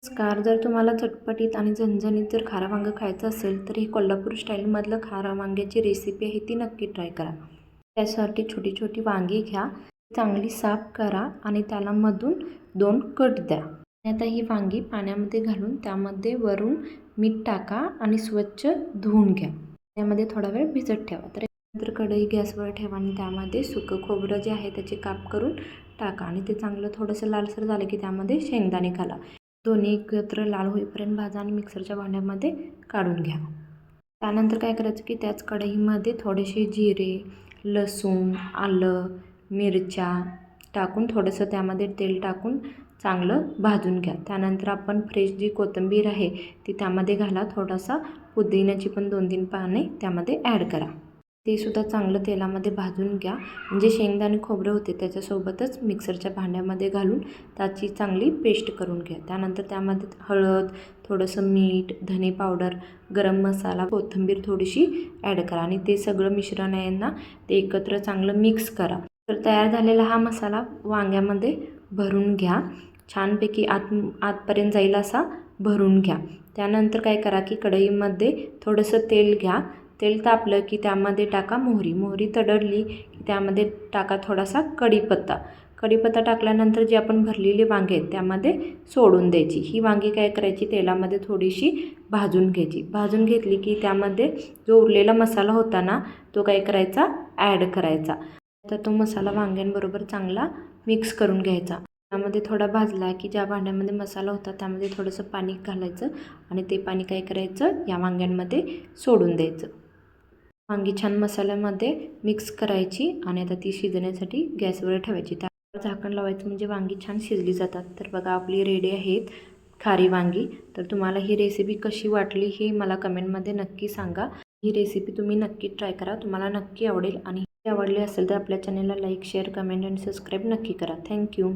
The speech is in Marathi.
नमस्कार. जर तुम्हाला चटपटीत आणि झणझणीत जर खारं वांगं खायचं असेल तर ही कोल्हापूर स्टाईलमधलं खारं वांग्याची रेसिपी आहे ती नक्की ट्राय करा. त्यासाठी छोटी छोटी वांगी घ्या, चांगली साफ करा आणि त्याला मधून 2 कट द्या. आता ही वांगी पाण्यामध्ये घालून त्यामध्ये वरून मीठ टाका आणि स्वच्छ धुवून घ्या. त्यामध्ये थोडा वेळ भिजत ठेवा. नंतर कढई गॅसवर ठेवा आणि त्यामध्ये सुकं खोबरं जे आहे त्याचे काप करून टाका आणि ते चांगलं थोडंसं लालसर झालं की त्यामध्ये शेंगदाणे घाला. दोन्ही एकत्र लाल होईपर्यंत भाजा आणि मिक्सरच्या भांड्यामध्ये काढून घ्या. त्यानंतर काय करायचं की त्याच कढईमध्ये थोडेसे जिरे, लसूण, आलं, मिरच्या टाकून थोडंसं त्यामध्ये तेल टाकून चांगलं भाजून घ्या. त्यानंतर आपण फ्रेश जी कोथिंबीर आहे ती त्यामध्ये घाला. थोडासा पुदिन्याची पण 2-3 पाने त्यामध्ये ॲड करा. ते सुद्धा चांगलं तेलामध्ये भाजून घ्या. म्हणजे शेंगदाणे खोबरं होते त्याच्यासोबतच मिक्सरच्या भांड्यामध्ये घालून त्याची चांगली पेस्ट करून घ्या. त्यानंतर त्यामध्ये हळद, थोडंसं मीठ, धने पावडर, गरम मसाला, कोथिंबीर थोडीशी ॲड करा आणि ते सगळं मिश्रण आहे ना ते एकत्र चांगलं मिक्स करा. तर तयार झालेला हा मसाला वांग्यामध्ये भरून घ्या. छानपैकी आतपर्यंत जाईल असा भरून घ्या. त्यानंतर काय करा की कढईमध्ये थोडंसं तेल घ्या. तेल तापलं की त्यामध्ये टाका मोहरी तडडली की त्यामध्ये टाका थोडासा कढीपत्ता टाकल्यानंतर जी आपण भरलेली वांगी आहेत त्यामध्ये सोडून द्यायची. ही वांगी काय करायची तेलामध्ये थोडीशी भाजून घ्यायची. भाजून घेतली की त्यामध्ये जो उरलेला मसाला होता ना तो काय करायचा ॲड करायचा. तर तो मसाला वांग्यांबरोबर चांगला मिक्स करून घ्यायचा. त्यामध्ये थोडा भाजला की ज्या भांड्यामध्ये मसाला होता त्यामध्ये थोडंसं पाणी घालायचं आणि ते पाणी काय करायचं या वांग्यांमध्ये सोडून द्यायचं. वांगी छान मसाल्यामध्ये मिक्स करायची आणि आता ती शिजण्यासाठी गॅसवर ठेवायची. त्यावर झाकण लावायचं म्हणजे वांगी छान शिजली जातात. तर बघा आपली रेडी आहेत खारी वांगी. तर तुम्हाला ही रेसिपी कशी वाटली हे मला कमेंटमध्ये नक्की सांगा. ही रेसिपी तुम्ही नक्की ट्राय करा, तुम्हाला नक्की आवडेल आणि आवडली असेल तर आपल्या चॅनलला लाईक, शेअर, कमेंट आणि सबस्क्राईब नक्की करा. थँक्यू.